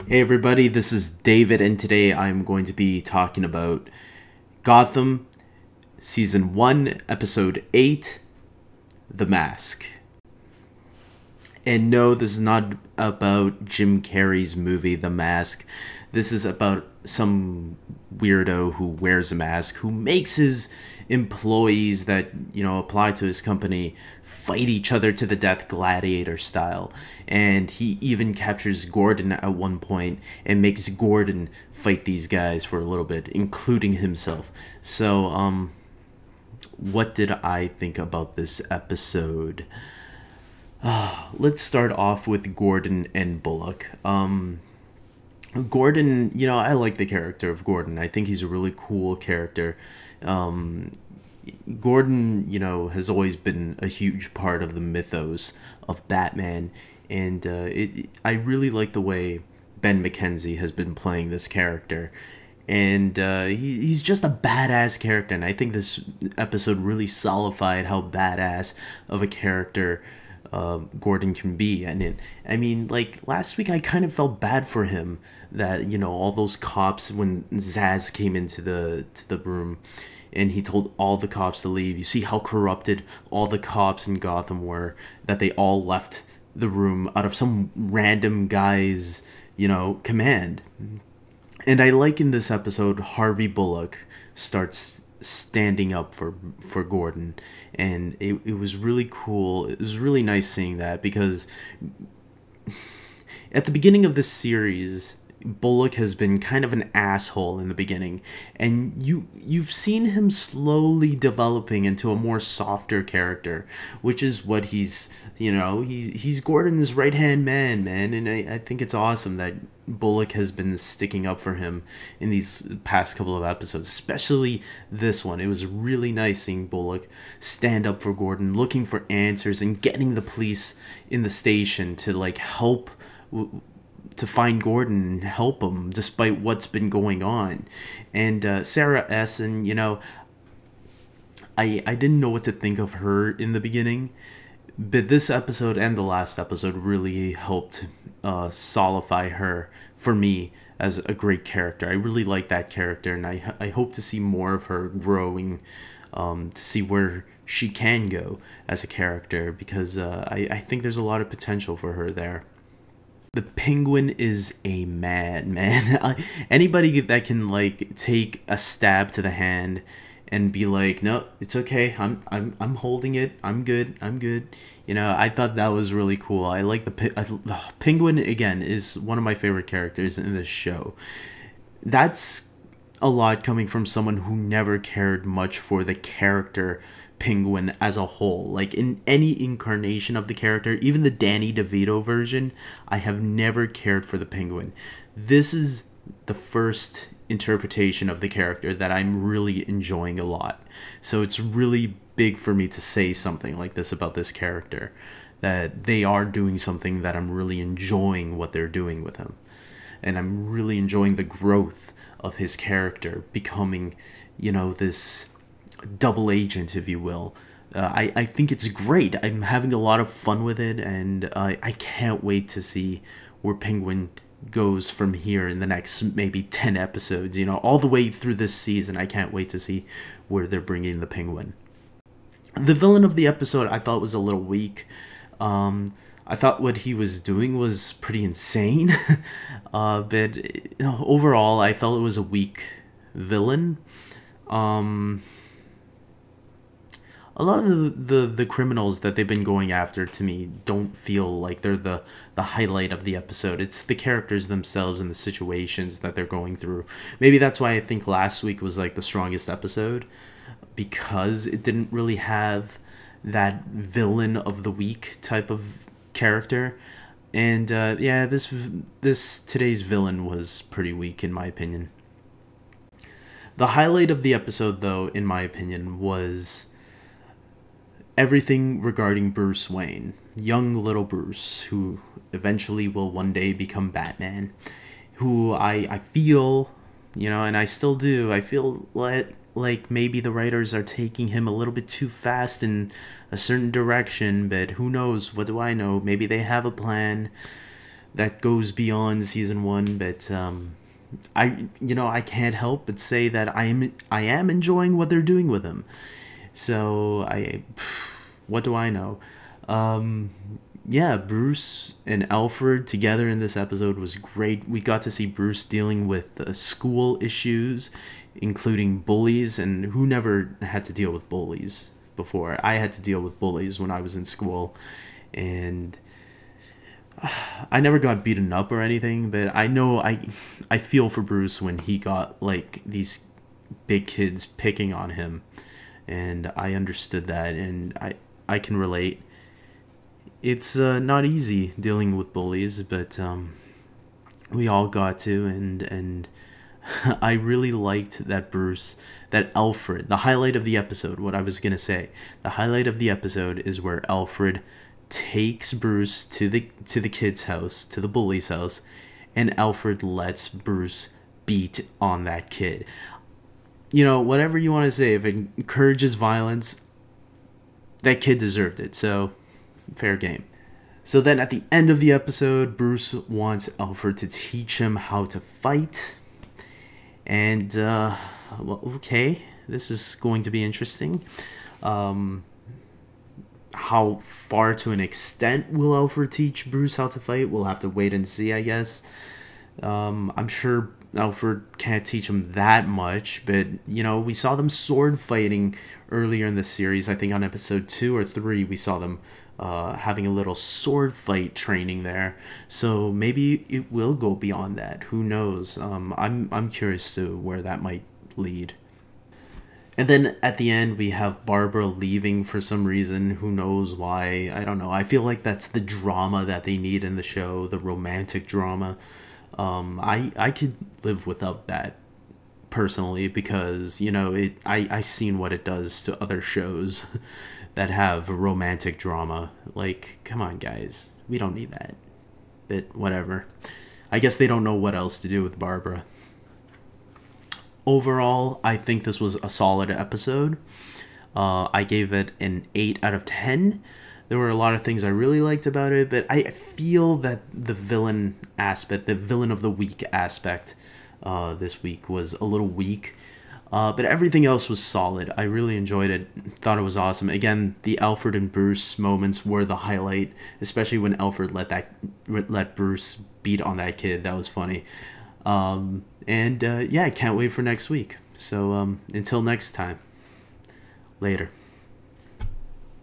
Hey everybody, this is David, and today I'm going to be talking about Gotham, Season 1, Episode 8, The Mask. And no, this is not about Jim Carrey's movie, The Mask. This is about some weirdo who wears a mask, who makes his employees that, apply to his company fight each other to the death, gladiator style. And he even captures Gordon at one point and makes Gordon fight these guys for a little bit, including himself. So, what did I think about this episode? Let's start off with Gordon and Bullock. Gordon, I like the character of Gordon. I think he's a really cool character. Gordon, has always been a huge part of the mythos of Batman, and I really like the way Ben McKenzie has been playing this character, and he's just a badass character, and I think this episode really solidified how badass of a character Gordon can be. And last week I kind of felt bad for him that all those cops, when Zsasz came into the room and he told all the cops to leave. You see how corrupted all the cops in Gotham were, that they all left the room out of some random guy's, command. And I like in this episode, Harvey Bullock starts standing up for Gordon. And it was really cool. It was really nice seeing that, because at the beginning of this series, Bullock has been kind of an asshole in the beginning, and you've seen him slowly developing into a more softer character, which is what he's Gordon's right-hand man, and I think it's awesome that Bullock has been sticking up for him in these past couple of episodes, especially this one. It was really nice seeing Bullock stand up for Gordon, looking for answers, and getting the police in the station to help to find Gordon and help him despite what's been going on. And Sarah Essen, I didn't know what to think of her in the beginning, but this episode and the last episode really helped solidify her for me as a great character. I really like that character, and I hope to see more of her growing, to see where she can go as a character, because I think there's a lot of potential for her there. The Penguin is a man. Anybody that can take a stab to the hand and be like, no, it's okay, I'm holding it, I'm good. I thought that was really cool. I like the Penguin, again, is one of my favorite characters in this show. That's a lot coming from someone who never cared much for the character Penguin as a whole. In any incarnation of the character, even the Danny DeVito version, I have never cared for the Penguin. This is the first interpretation of the character that I'm really enjoying a lot. So it's really big for me to say something like this about this character, that they are doing something that I'm really enjoying what they're doing with him. And I'm really enjoying the growth of his character becoming, this double agent, if you will. I think it's great. I'm having a lot of fun with it, and I can't wait to see where Penguin goes from here in the next maybe 10 episodes, all the way through this season. I can't wait to see where they're bringing the Penguin. The villain of the episode I thought was a little weak. I thought what he was doing was pretty insane, but overall I felt it was a weak villain. A lot of the criminals that they've been going after, to me, don't feel like they're the highlight of the episode. It's the characters themselves and the situations that they're going through. Maybe that's why I think last week was the strongest episode, because it didn't really have that villain of the week type of character. And today's villain was pretty weak in my opinion. The highlight of the episode, though, in my opinion, was everything regarding Bruce Wayne, young little Bruce, who eventually will one day become Batman, who I feel, and I still do, I feel like maybe the writers are taking him a little bit too fast in a certain direction, but who knows, what do I know, maybe they have a plan. that goes beyond season 1, but I can't help but say that I am enjoying what they're doing with him. So what do I know? Yeah, Bruce and Alfred together in this episode was great. We got to see Bruce dealing with school issues, including bullies, and who never had to deal with bullies before? I had to deal with bullies when I was in school, and I never got beaten up or anything, but I know I feel for Bruce when he got like these big kids picking on him, and I understood that, and I can relate. It's not easy dealing with bullies, but we all got to, and I really liked that Alfred, the highlight of the episode, what I was gonna say, the highlight of the episode is where Alfred takes Bruce to the kid's house, to the bully's house, and Alfred lets Bruce beat on that kid. Whatever you want to say, if it encourages violence, that kid deserved it, so fair game. So then at the end of the episode, Bruce wants Alfred to teach him how to fight. And, well, okay, this is going to be interesting. How far to an extent will Alfred teach Bruce how to fight? We'll have to wait and see, I guess. I'm sure Alfred can't teach him that much, but, we saw them sword fighting earlier in the series. I think on episode 2 or 3, we saw them having a little sword fight training there. So maybe it will go beyond that. Who knows? I'm curious to where that might lead. And then at the end, we have Barbara leaving for some reason. Who knows why? I don't know. I feel like that's the drama that they need in the show, the romantic drama. I could live without that personally, because I've seen what it does to other shows that have romantic drama. Like, come on, guys, we don't need that. But whatever. I guess they don't know what else to do with Barbara. Overall, I think this was a solid episode. I gave it an 8 out of 10. There were a lot of things I really liked about it, but I feel that the villain aspect, the villain of the week aspect this week was a little weak. But everything else was solid. I really enjoyed it. Thought it was awesome. Again, the Alfred and Bruce moments were the highlight, especially when Alfred let Bruce beat on that kid. That was funny. Yeah, I can't wait for next week. So until next time, later.